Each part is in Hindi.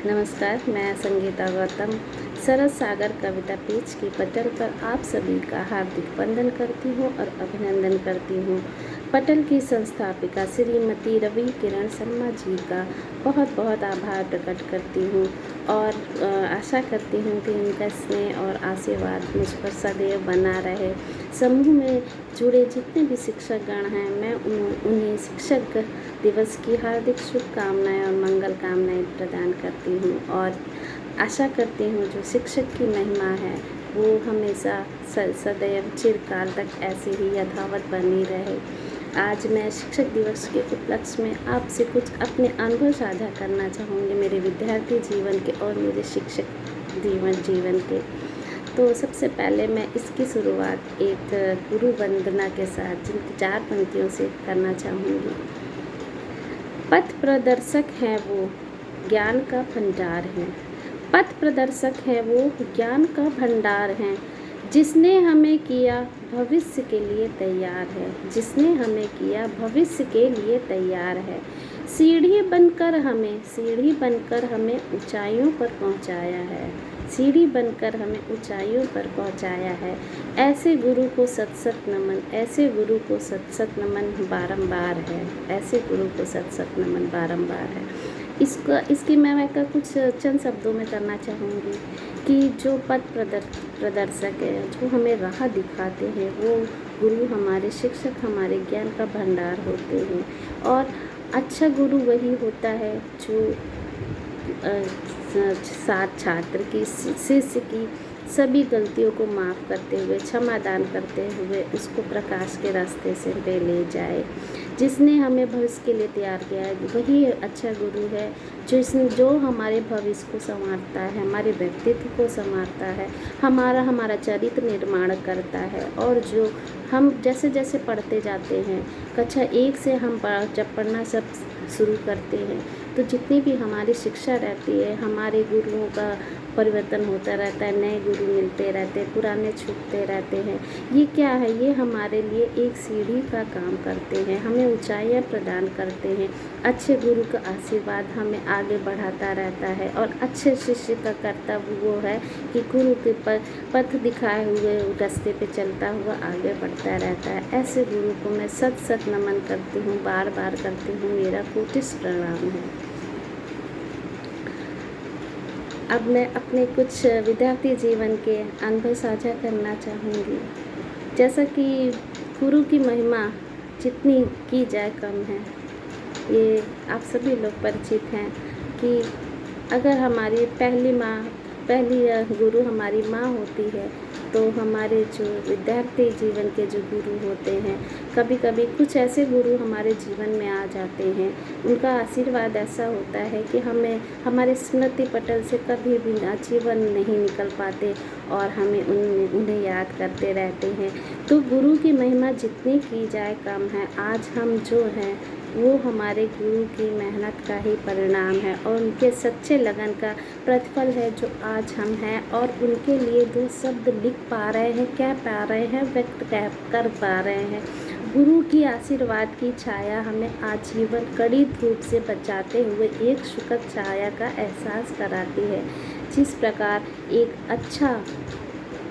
नमस्कार, मैं संगीता गौतम सरस सागर कविता पीठ की पटल पर आप सभी का हार्दिक वंदन करती हूँ और अभिनंदन करती हूँ। पटल की संस्थापिका श्रीमती रवि किरण शर्मा जी का बहुत बहुत आभार प्रकट करती हूँ और आशा करती हूँ कि उनका स्नेह और आशीर्वाद मुझ पर सदैव बना रहे। समूह में जुड़े जितने भी शिक्षकगण हैं, मैं उन्हें शिक्षक दिवस की हार्दिक शुभकामनाएं और मंगल कामनाएं प्रदान करती हूँ और आशा करती हूँ जो शिक्षक की महिमा है वो हमेशा सदैव चिरकाल तक ऐसे ही यथावत बनी रहे। आज मैं शिक्षक दिवस के उपलक्ष्य में आपसे कुछ अपने अनुभव साझा करना चाहूँगी, मेरे विद्यार्थी जीवन के और मेरे शिक्षक जीवन के। तो सबसे पहले मैं इसकी शुरुआत एक गुरु वंदना के साथ जिनकी 4 पंक्तियों से करना चाहूँगी। पथ प्रदर्शक है वो, ज्ञान का भंडार है। पथ प्रदर्शक है वो, ज्ञान का भंडार है। जिसने हमें किया भविष्य के लिए तैयार है। जिसने हमें किया भविष्य के लिए तैयार है। सीढ़ी बनकर हमें ऊंचाइयों पर पहुंचाया है। सीढ़ी बनकर हमें ऊंचाइयों पर पहुंचाया है। ऐसे गुरु को सत सत नमन, ऐसे गुरु को सत सत नमन बारंबार है। ऐसे गुरु को सत सत नमन बारंबार है। इसकी मैं कुछ चंद शब्दों में करना चाहूँगी कि जो पथ प्रदर्शक है, जो हमें राह दिखाते हैं, वो गुरु हमारे शिक्षक हमारे ज्ञान का भंडार होते हैं। और अच्छा गुरु वही होता है जो साथ छात्र की शिष्य की सभी गलतियों को माफ़ करते हुए, क्षमादान करते हुए उसको प्रकाश के रास्ते से पे ले जाए। जिसने हमें भविष्य के लिए तैयार किया है वही अच्छा गुरु है, जो हमारे भविष्य को संवारता है, हमारे व्यक्तित्व को संवारता है, हमारा चरित्र निर्माण करता है। और जो हम जैसे जैसे पढ़ते जाते हैं, कक्षा 1 से हम जब पढ़ना सब शुरू करते हैं तो जितनी भी हमारी शिक्षा रहती है, हमारे गुरुओं का परिवर्तन होता रहता है, नए गुरु मिलते रहते हैं, पुराने छूटते रहते हैं। ये क्या है? ये हमारे लिए एक सीढ़ी का काम करते हैं, हमें ऊंचाइयां प्रदान करते हैं। अच्छे गुरु का आशीर्वाद हमें आगे बढ़ाता रहता है और अच्छे शिष्य का कर्तव्य वो है कि गुरु के पथ दिखाए हुए रास्ते पे चलता हुआ आगे बढ़ता रहता है। ऐसे गुरु को मैं सत सत नमन करती हूँ, बार बार करती हूँ, मेरा कोटिश प्रणाम है। अब मैं अपने कुछ विद्यार्थी जीवन के अनुभव साझा करना चाहूँगी। जैसा कि गुरु की महिमा जितनी की जाए कम है, ये आप सभी लोग परिचित हैं कि अगर हमारी पहली गुरु हमारी माँ होती है तो हमारे जो विद्यार्थी जीवन के जो गुरु होते हैं, कभी कभी कुछ ऐसे गुरु हमारे जीवन में आ जाते हैं, उनका आशीर्वाद ऐसा होता है कि हमें हमारे स्मृति पटल से कभी भी जीवन नहीं निकल पाते और हमें उन्हें याद करते रहते हैं। तो गुरु की महिमा जितनी की जाए कम है। आज हम जो हैं वो हमारे गुरु की मेहनत का ही परिणाम है और उनके सच्चे लगन का प्रतिफल है जो आज हम हैं और उनके लिए 2 शब्द लिख पा रहे हैं, कह पा रहे हैं, व्यक्त कर पा रहे हैं। गुरु की आशीर्वाद की छाया हमें आजीवन कड़ी धूप से बचाते हुए एक सुखद छाया का एहसास कराती है। जिस प्रकार एक अच्छा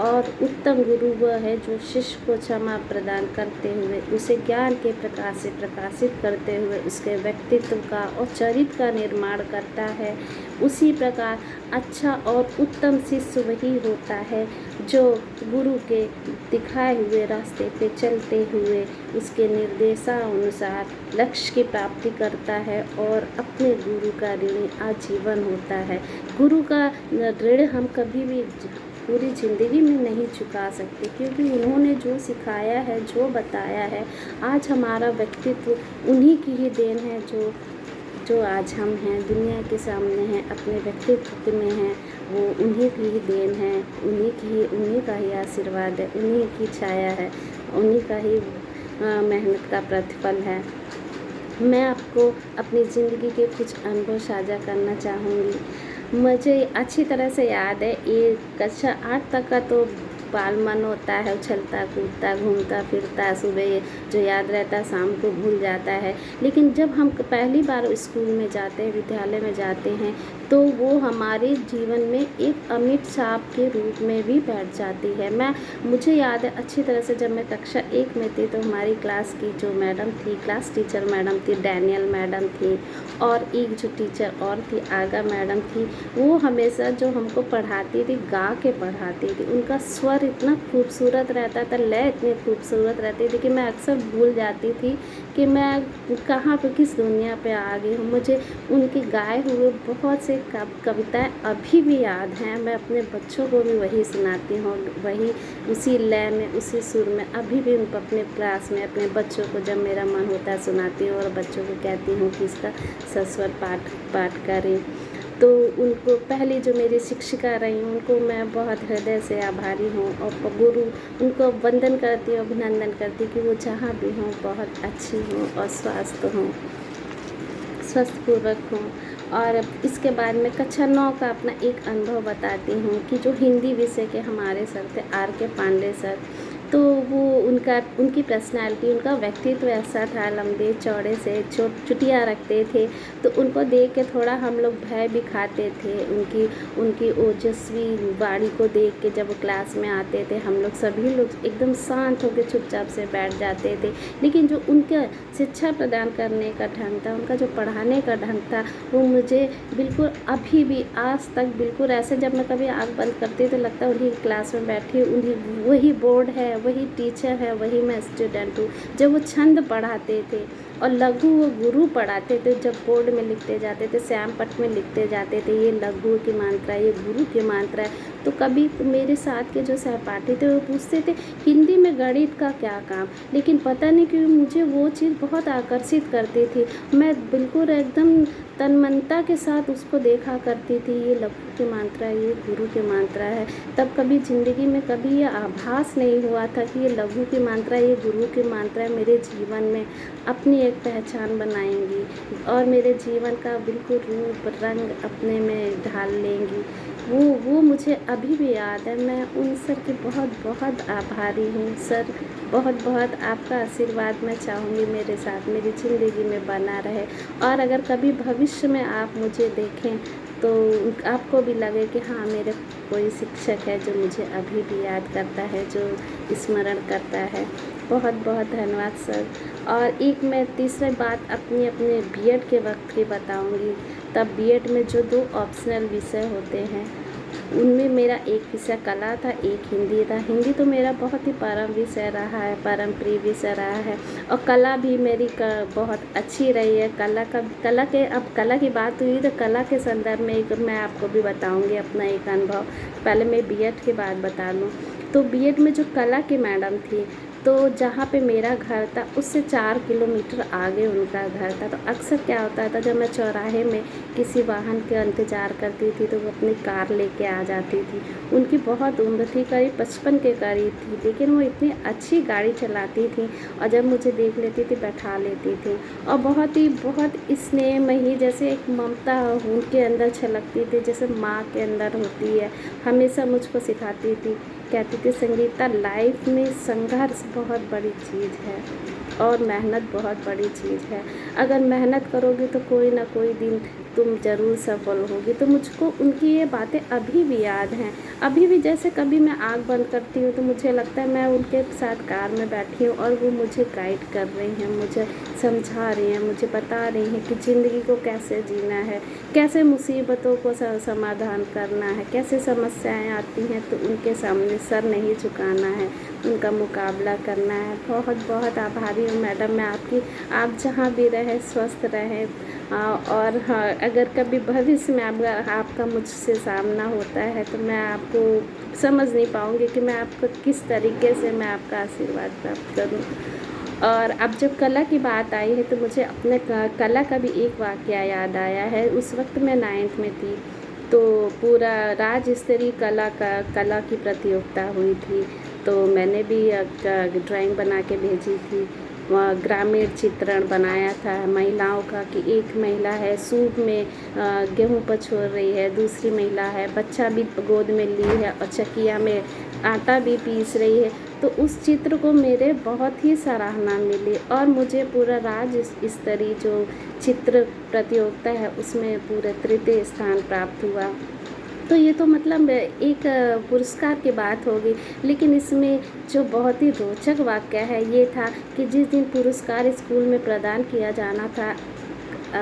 और उत्तम गुरु वह है जो शिष्य को क्षमा प्रदान करते हुए उसे ज्ञान के प्रकाश से प्रकाशित करते हुए उसके व्यक्तित्व का और चरित्र का निर्माण करता है। उसी प्रकार अच्छा और उत्तम शिष्य वही होता है जो गुरु के दिखाए हुए रास्ते पे चलते हुए उसके निर्देशानुसार लक्ष्य की प्राप्ति करता है और अपने गुरु का ऋणी आजीवन होता है। गुरु का ऋण हम कभी भी पूरी ज़िंदगी में नहीं चुका सकते, क्योंकि उन्होंने जो सिखाया है, जो बताया है, आज हमारा व्यक्तित्व उन्हीं की ही देन है जो आज हम हैं, दुनिया के सामने हैं, अपने व्यक्तित्व में हैं, वो उन्हीं की ही देन है, उन्हीं का ही आशीर्वाद है, उन्हीं की छाया है, उन्हीं का ही मेहनत का प्रतिफल है। मैं आपको अपनी ज़िंदगी के कुछ अनुभव साझा करना चाहूँगी। मुझे अच्छी तरह से याद है, ये कक्षा 8 तक का तो बाल मन होता है, उछलता कूदता घूमता फिरता, सुबह जो याद रहता है शाम को भूल जाता है। लेकिन जब हम पहली बार स्कूल में जाते हैं, विद्यालय में जाते हैं, तो वो हमारे जीवन में एक अमिट छाप के रूप में भी बैठ जाती है। मुझे याद है अच्छी तरह से, जब मैं कक्षा 1 में थी तो हमारी क्लास की जो मैडम थी, क्लास टीचर मैडम थी, डैनियल मैडम थी, और एक जो टीचर और थी, आगा मैडम थी। वो हमेशा जो हमको पढ़ाती थी, गा के पढ़ाती थी। उनका स्वर इतना खूबसूरत रहता था, लय इतनी खूबसूरत रहती थी कि मैं अक्सर भूल जाती थी कि मैं कहाँ पे, किस दुनिया पे आ गई हूँ। मुझे उनके गाए हुए बहुत से कविताएं अभी भी याद हैं। मैं अपने बच्चों को भी वही सुनाती हूँ, वही उसी लय में, उसी सुर में अभी भी उनको अपने क्लास में अपने बच्चों को जब मेरा मन होता है सुनाती हूँ, और बच्चों को कहती हूँ कि इसका सस्वर पाठ करें। तो उनको, पहली जो मेरी शिक्षिका रही, उनको मैं बहुत हृदय से आभारी हूँ, और गुरु, उनको वंदन करती हूँ, अभिनंदन करती हूँ कि वो जहाँ भी हों बहुत अच्छी हों और स्वस्थपूर्वक हों। और इसके बाद में कक्षा 9 का अपना एक अनुभव बताती हूँ कि जो हिंदी विषय के हमारे सर थे, R.K. पांडे सर, तो वो उनकी पर्सनालिटी, उनका व्यक्तित्व ऐसा था, लंबे चौड़े से, चुटिया रखते थे। तो उनको देख के थोड़ा हम लोग भय भी खाते थे। उनकी ओजस्वी वाणी को देख के जब वो क्लास में आते थे, हम लोग सभी लोग एकदम शांत होकर चुपचाप से बैठ जाते थे। लेकिन जो उनका शिक्षा प्रदान करने का ढंग था, उनका जो पढ़ाने का ढंग था, वो मुझे बिल्कुल अभी भी आज तक बिल्कुल ऐसे, जब मैं कभी आँख बंद करती तो लगता है उन्हीं क्लास में बैठी, उन्हीं, वही बोर्ड है, वही टीचर है, वही मैं स्टूडेंट हूँ। जब वो छंद पढ़ाते थे और लघु वो गुरु पढ़ाते थे, जब बोर्ड में लिखते जाते थे, श्याम पट में लिखते जाते थे, ये लघु की मात्रा, ये गुरु की मात्रा है। तो कभी मेरे साथ के जो सहपाठी थे वो पूछते थे हिंदी में गणित का क्या काम, लेकिन पता नहीं क्यों मुझे वो चीज़ बहुत आकर्षित करती थी। मैं बिल्कुल एकदम तन्मयता के साथ उसको देखा करती थी, ये लघु की मात्रा है, ये गुरु की मात्रा है। तब कभी ज़िंदगी में कभी ये आभास नहीं हुआ था कि ये लघु की मात्रा, ये गुरु की मात्रा मेरे जीवन में अपनी एक पहचान बनाएंगी और मेरे जीवन का बिल्कुल रूप रंग अपने में ढाल लेंगी। वो मुझे अभी भी याद है। मैं उन सर की बहुत बहुत आभारी हूँ। सर, बहुत बहुत आपका आशीर्वाद मैं चाहूँगी मेरे साथ, मेरी ज़िंदगी में बना रहे। और अगर कभी भविष्य में आप मुझे देखें तो आपको भी लगे कि हाँ, मेरे कोई शिक्षक है जो मुझे अभी भी याद करता है, जो स्मरण करता है। बहुत बहुत धन्यवाद सर। और एक मैं तीसरी बात अपने बीएड के वक्त की बताऊंगी। तब बीएड में जो 2 ऑप्शनल विषय होते हैं, उनमें मेरा एक विषय कला था, एक हिंदी था। हिंदी तो मेरा बहुत ही परम विषय रहा है, परम प्रिय विषय रहा है, और कला भी मेरी बहुत अच्छी रही है। अब कला की बात हुई तो कला के संदर्भ में एक मैं आपको भी बताऊंगी अपना एक अनुभव। पहले मैं बीएड की बात बता लूँ। तो बीएड में जो कला की मैडम थी, तो जहाँ पे मेरा घर था उससे 4 किलोमीटर आगे उनका घर था। तो अक्सर क्या होता था, जब मैं चौराहे में किसी वाहन के इंतज़ार करती थी तो वो अपनी कार लेके आ जाती थी। उनकी बहुत उम्र थी, करीब 55 के करीब थी, लेकिन वो इतनी अच्छी गाड़ी चलाती थी और जब मुझे देख लेती थी बैठा लेती थी, और बहुत स्नेहमयी, जैसे एक ममता उनके अंदर छलकती थी, जैसे माँ के अंदर होती है। हमेशा मुझको सिखाती थी, कहती थी, संगीता, लाइफ में संघर्ष बहुत बड़ी चीज़ है और मेहनत बहुत बड़ी चीज़ है। अगर मेहनत करोगे तो कोई ना कोई दिन तुम ज़रूर सफल होगी। तो मुझको उनकी ये बातें अभी भी याद हैं। अभी भी जैसे कभी मैं आँख बंद करती हूँ तो मुझे लगता है मैं उनके साथ कार में बैठी हूँ और वो मुझे गाइड कर रही हैं, मुझे समझा रही हैं, मुझे बता रही हैं कि ज़िंदगी को कैसे जीना है, कैसे मुसीबतों को समाधान करना है, कैसे समस्याएं आती हैं तो उनके सामने सर नहीं झुकाना है, उनका मुकाबला करना है। बहुत बहुत आभारी हूँ मैडम मैं आपकी। आप जहाँ भी रहे स्वस्थ रहें। और हाँ, अगर कभी भविष्य में आपका मुझसे सामना होता है तो मैं आपको समझ नहीं पाऊँगी कि मैं आपको किस तरीके से मैं आपका आशीर्वाद प्राप्त करूँ। और अब जब कला की बात आई है तो मुझे अपने कला का भी एक वाक़या याद आया है। उस वक्त मैं 9th में थी, तो पूरा राज्य स्तरीय कला की प्रतियोगिता हुई थी। तो मैंने भी ड्राइंग बना के भेजी थी। ग्रामीण चित्रण बनाया था महिलाओं का, कि एक महिला है सूप में गेहूँ पछोर रही है, दूसरी महिला है बच्चा भी गोद में ली है और चकिया में आटा भी पीस रही है। तो उस चित्र को मेरे बहुत ही सराहना मिली और मुझे पूरा राज्य स्तरीय जो चित्र प्रतियोगिता है उसमें पूरे तृतीय स्थान प्राप्त हुआ। तो ये तो मतलब एक पुरस्कार की बात होगी, लेकिन इसमें जो बहुत ही रोचक वाक़या है ये था कि जिस दिन पुरस्कार स्कूल में प्रदान किया जाना था, अ,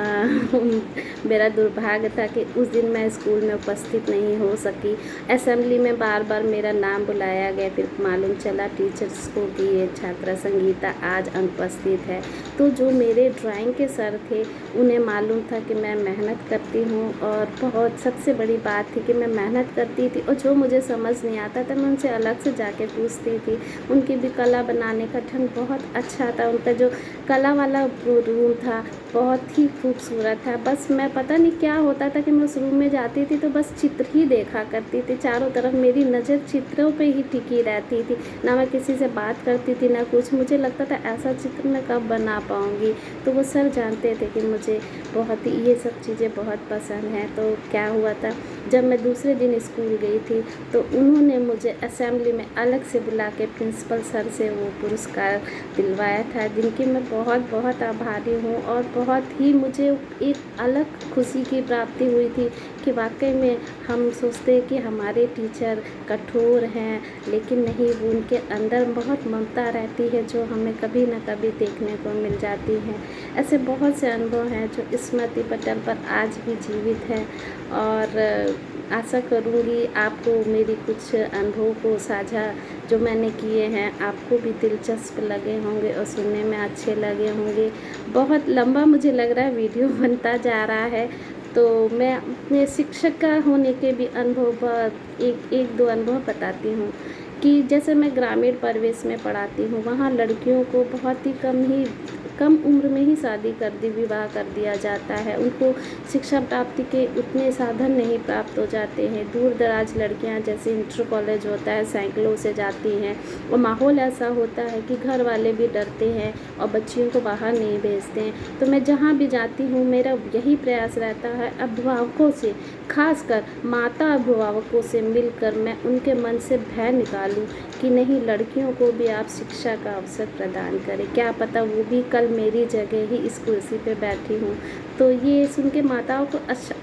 मेरा दुर्भाग्य था कि उस दिन मैं स्कूल में उपस्थित नहीं हो सकी। असेंबली में बार बार मेरा नाम बुलाया गया, फिर मालूम चला टीचर्स को कि ये छात्रा संगीता आज अनुपस्थित है। तो जो मेरे ड्राइंग के सर थे उन्हें मालूम था कि मैं मेहनत करती हूँ और बहुत सबसे बड़ी बात थी कि मैं मेहनत करती थी और जो मुझे समझ नहीं आता था मैं उनसे अलग से जाके पूछती थी। उनकी भी कला बनाने का ढंग बहुत अच्छा था, उनका जो कला वाला रूम था बहुत ही खूबसूरत था। बस मैं पता नहीं क्या होता था कि मैं उस रूम में जाती थी तो बस चित्र ही देखा करती थी, चारों तरफ मेरी नज़र चित्रों पे ही टिकी रहती थी, ना मैं किसी से बात करती थी ना कुछ। मुझे लगता था ऐसा चित्र मैं कब बना पाऊँगी। तो वो सर जानते थे कि मुझे बहुत ही ये सब चीज़ें बहुत पसंद हैं। तो क्या हुआ था, जब मैं दूसरे दिन स्कूल गई थी तो उन्होंने मुझे असेंबली में अलग से बुला के प्रिंसिपल सर से वो पुरस्कार दिलवाया था, जिनकी मैं बहुत बहुत आभारी हूँ। और बहुत ही मुझे एक अलग खुशी की प्राप्ति हुई थी कि वाकई में हम सोचते हैं कि हमारे टीचर कठोर हैं, लेकिन नहीं, वो उनके अंदर बहुत ममता रहती है जो हमें कभी ना कभी देखने को मिल जाती है। ऐसे बहुत से अनुभव हैं जो स्मृति पटल पर आज भी जीवित है और आशा करूँगी आपको मेरी कुछ अनुभव को साझा जो मैंने किए हैं आपको भी दिलचस्प लगे होंगे और सुनने में अच्छे लगे होंगे। बहुत लंबा मुझे लग रहा है वीडियो बनता जा रहा है, तो मैं अपने शिक्षक का होने के भी अनुभव एक दो अनुभव बताती हूँ कि जैसे मैं ग्रामीण परिवेश में पढ़ाती हूँ, वहाँ लड़कियों को बहुत ही कम उम्र में ही शादी कर दी, विवाह कर दिया जाता है। उनको शिक्षा प्राप्ति के उतने साधन नहीं प्राप्त हो जाते हैं। दूर दराज लड़कियां, जैसे इंटर कॉलेज होता है, साइकिलों से जाती हैं और माहौल ऐसा होता है कि घर वाले भी डरते हैं और बच्चियों को बाहर नहीं भेजते हैं। तो मैं जहाँ भी जाती हूँ मेरा यही प्रयास रहता है, अभिभावकों से, खासकर माता अभिभावकों से मिलकर मैं उनके मन से भय निकालूं कि नहीं, लड़कियों को भी आप शिक्षा का अवसर प्रदान करें। क्या पता वो भी कल मेरी जगह ही इस कुर्सी पे बैठी हूँ। तो ये सुन के माताओं को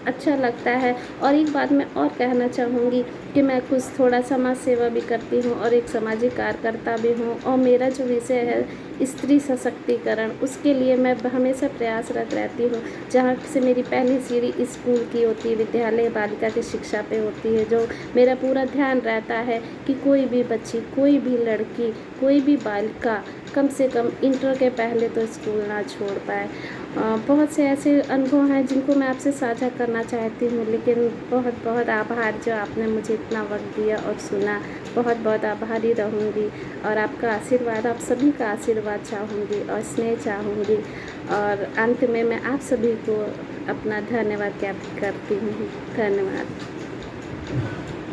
अच्छा लगता है। और एक बात मैं और कहना चाहूँगी कि मैं कुछ थोड़ा समाज सेवा भी करती हूँ और एक सामाजिक कार्यकर्ता भी हूँ, और मेरा जो विषय है स्त्री सशक्तिकरण, उसके लिए मैं हमेशा प्रयासरत रहती हूँ। जहाँ से मेरी पहली सीढ़ी स्कूल की होती है, विद्यालय बालिका की शिक्षा पे होती है, जो मेरा पूरा ध्यान रहता है कि कोई भी बच्ची, कोई भी लड़की, कोई भी बालिका कम से कम इंटर के पहले तो स्कूल ना छोड़ पाए। बहुत से ऐसे अनुभव हैं जिनको मैं आपसे साझा करना चाहती हूँ, लेकिन बहुत बहुत आभार जो आपने मुझे इतना वक्त दिया और सुना। बहुत बहुत आभारी रहूँगी और आपका आशीर्वाद, आप सभी का आशीर्वाद चाहूँगी और स्नेह चाहूँगी। और अंत में मैं आप सभी को अपना धन्यवाद ज्ञापित करती हूँ। धन्यवाद।